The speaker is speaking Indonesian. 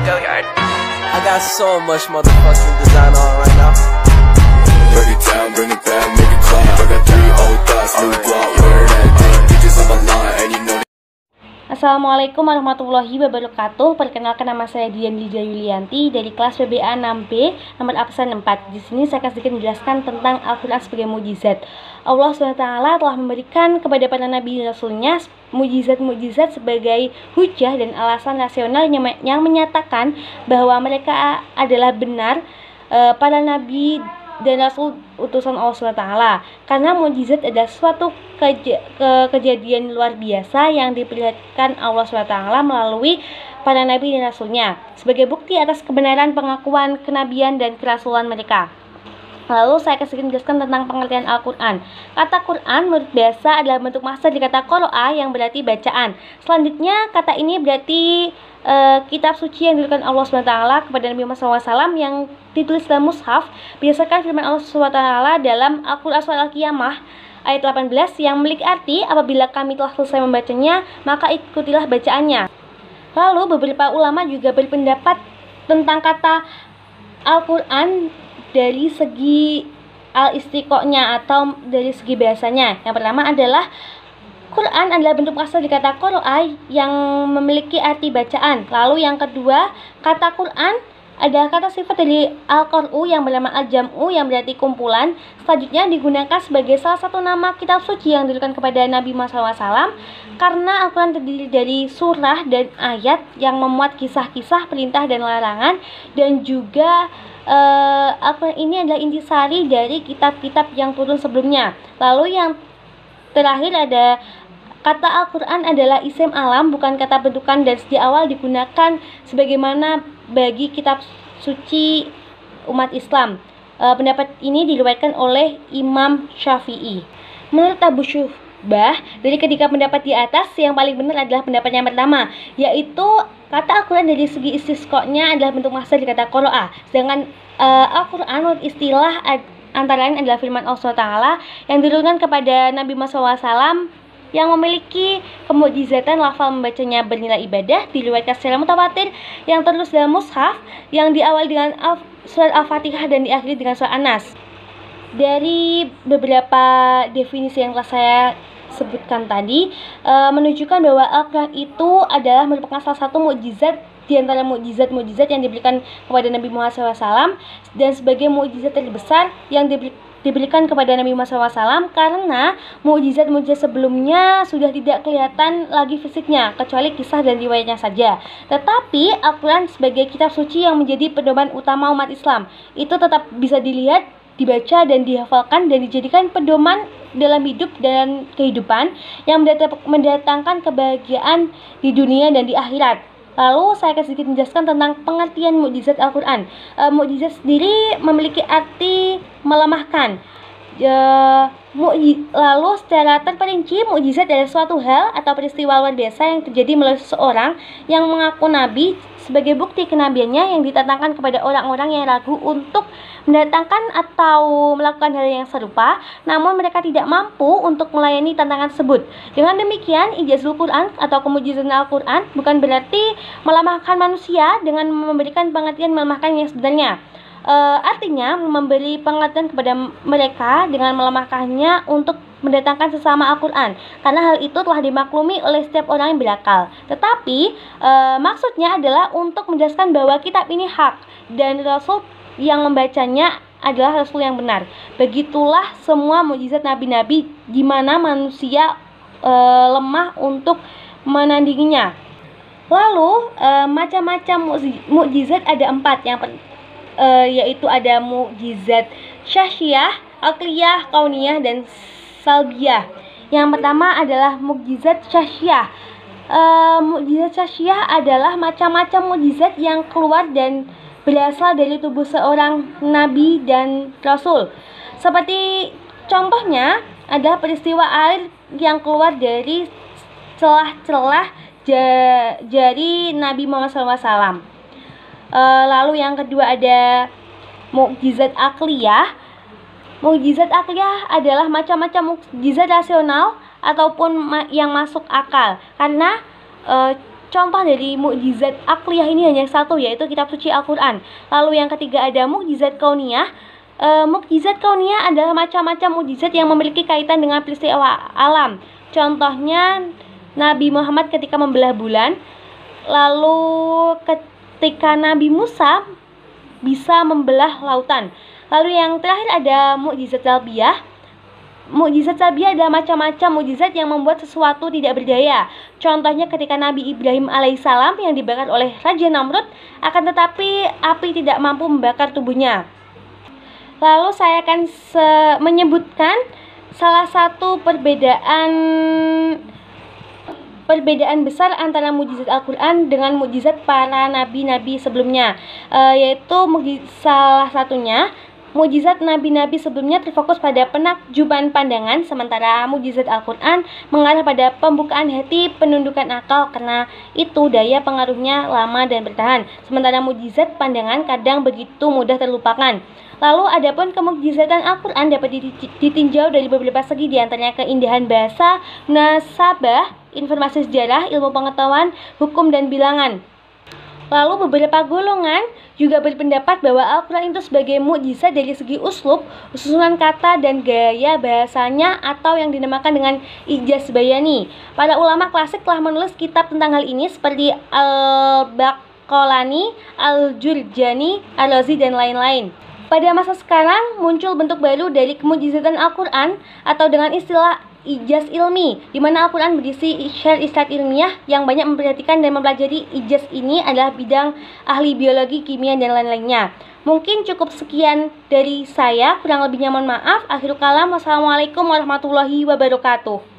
I got so much motherfucking design on right now. Break it down, bring it back, make it clap. I got 3 old thoughts, new block, where that thing. Bitches on my line, and you know. Assalamualaikum warahmatullahi wabarakatuh. Perkenalkan, nama saya Dian Lydia Yulianti dari kelas PBA 6B nomor absen 4. Di sini saya akan sedikit menjelaskan tentang Al-Quran sebagai mukjizat. Allah SWT telah memberikan kepada para nabi dan rasulnya mukjizat-mukjizat sebagai hujah dan alasan rasional yang menyatakan bahwa mereka adalah benar para nabi dan rasul utusan Allah SWT. Karena mukjizat adalah suatu kejadian luar biasa yang diperlihatkan Allah SWT melalui para nabi dan rasulnya sebagai bukti atas kebenaran pengakuan kenabian dan kerasulan mereka. Lalu saya akan sedikit menjelaskan tentang pengertian Al-Quran. Kata Quran menurut bahasa adalah bentuk masdar dari kata qara'a yang berarti bacaan. Selanjutnya kata ini berarti kitab suci yang diberikan Allah SWT kepada Nabi Muhammad SAW yang ditulis dalam mushaf berdasarkan firman Allah SWT dalam Al-Quran Surah Al-Qiyamah ayat 18 yang memiliki arti apabila kami telah selesai membacanya maka ikutilah bacaannya. Lalu beberapa ulama juga berpendapat tentang kata Al-Quran dari segi al-istiqonya atau dari segi bahasanya. Yang pertama adalah Quran adalah bentuk asal dari kata qara'a yang memiliki arti bacaan. Lalu yang kedua, kata Quran adalah kata sifat dari al-qar'u yang bernama al-jam'u yang berarti kumpulan. Selanjutnya digunakan sebagai salah satu nama kitab suci yang diberikan kepada Nabi Muhammad SAW karena Al-Quran terdiri dari surah dan ayat yang memuat kisah-kisah perintah dan larangan, dan juga Al-Quran ini adalah intisari dari kitab-kitab yang turun sebelumnya. Lalu yang terakhir ada kata Al-Quran adalah isim alam, bukan kata bentukan, dan sejak awal digunakan sebagaimana bagi kitab suci umat Islam. Pendapat ini diriwayatkan oleh Imam Syafi'i. Menurut Abu Syubah, dari ketiga pendapat di atas, yang paling benar adalah pendapat yang pertama, yaitu kata Al-Quran dari segi istisqonya adalah bentuk masdar dari kata qara'a. Sedangkan Al-Quran menurut istilah antara lain adalah firman Allah SWT yang diturunkan kepada Nabi Muhammad SAW yang memiliki kemukjizatan lafal membacanya bernilai ibadah, diriwayatkan secara mutawatir yang tertulis dalam mushaf yang diawali dengan surat Al-Fatihah dan diakhiri dengan surat An-Nas. Dari beberapa definisi yang telah saya sebutkan tadi menunjukkan bahwa Al-Quran itu adalah merupakan salah satu mukjizat di antara mukjizat-mukjizat yang diberikan kepada Nabi Muhammad SAW dan sebagai mukjizat terbesar yang diberikan kepada Nabi Muhammad SAW karena mukjizat-mukjizat sebelumnya sudah tidak kelihatan lagi fisiknya kecuali kisah dan riwayatnya saja. Tetapi Al-Quran sebagai kitab suci yang menjadi pedoman utama umat Islam itu tetap bisa dilihat, dibaca dan dihafalkan dan dijadikan pedoman dalam hidup dan kehidupan yang mendatangkan kebahagiaan di dunia dan di akhirat. Lalu saya akan sedikit menjelaskan tentang pengertian mukjizat Al-Quran. Mukjizat sendiri memiliki arti melemahkan. Lalu secara terperinci, mukjizat adalah suatu hal atau peristiwa luar biasa yang terjadi melalui seseorang yang mengaku nabi sebagai bukti kenabiannya yang ditatangkan kepada orang-orang yang ragu untuk mendatangkan atau melakukan hal yang serupa, namun mereka tidak mampu untuk melayani tantangan tersebut. Dengan demikian, ijazul Quran atau kemujizatan Al-Quran bukan berarti melemahkan manusia dengan memberikan pengertian melemahkan yang sebenarnya. Artinya memberi pengertian kepada mereka dengan melemahkannya untuk mendatangkan sesama Al-Quran, karena hal itu telah dimaklumi oleh setiap orang yang berakal. Tetapi maksudnya adalah untuk menjelaskan bahwa kitab ini hak dan Rasul yang membacanya adalah Rasul yang benar. Begitulah semua mukjizat nabi-nabi di mana manusia lemah untuk menandinginya. Lalu macam-macam mukjizat ada 4, yaitu ada mukjizat syahsiyah, aqliyah, kauniyah, dan salbiyah. Yang pertama adalah mukjizat syahsiyah. Mukjizat syahsiyah adalah macam-macam mukjizat yang keluar dan berasal dari tubuh seorang nabi dan rasul. Seperti contohnya adalah peristiwa air yang keluar dari celah-celah jari Nabi Muhammad SAW. Lalu yang kedua ada mukjizat akliyah. Mukjizat akliyah adalah macam-macam mukjizat rasional ataupun yang masuk akal, karena contoh dari mukjizat akliyah ini hanya satu, yaitu kitab suci Al-Quran. Lalu yang ketiga ada mukjizat kauniyah. Mukjizat kauniyah adalah macam-macam mukjizat yang memiliki kaitan dengan peristiwa alam. Contohnya Nabi Muhammad ketika membelah bulan, lalu ketika Nabi Musa bisa membelah lautan. Lalu yang terakhir ada mukjizat salbiyah. Mukjizat salbiyah adalah macam-macam mukjizat yang membuat sesuatu tidak berdaya. Contohnya ketika Nabi Ibrahim alaihissalam yang dibakar oleh Raja Namrud, akan tetapi api tidak mampu membakar tubuhnya. Lalu saya akan menyebutkan salah satu perbedaan besar antara mukjizat Al-Quran dengan mukjizat para nabi-nabi sebelumnya, yaitu salah satunya mukjizat nabi-nabi sebelumnya terfokus pada penakjuban pandangan, sementara mukjizat Al-Quran mengarah pada pembukaan hati, penundukan akal, karena itu daya pengaruhnya lama dan bertahan, sementara mukjizat pandangan kadang begitu mudah terlupakan. Lalu adapun kemukjizatan Al-Quran dapat ditinjau dari beberapa segi, diantaranya keindahan bahasa, nasabah, informasi sejarah, ilmu pengetahuan, hukum, dan bilangan. Lalu beberapa golongan juga berpendapat bahwa Al-Quran itu sebagai mukjizat dari segi uslub, susunan kata, dan gaya bahasanya, atau yang dinamakan dengan ijaz bayani. Para ulama klasik telah menulis kitab tentang hal ini seperti Al-Baqalani, Al-Jurjani, Al-Razi, dan lain-lain. Pada masa sekarang muncul bentuk baru dari kemukjizatan Al-Quran atau dengan istilah ijaz ilmi, di mana Al-Quran berisi isyarat ilmiah yang banyak memperhatikan dan mempelajari. Ijaz ini adalah bidang ahli biologi, kimia, dan lain-lainnya. Mungkin cukup sekian dari saya, kurang lebihnya mohon maaf. Akhirul kalam, wassalamualaikum warahmatullahi wabarakatuh.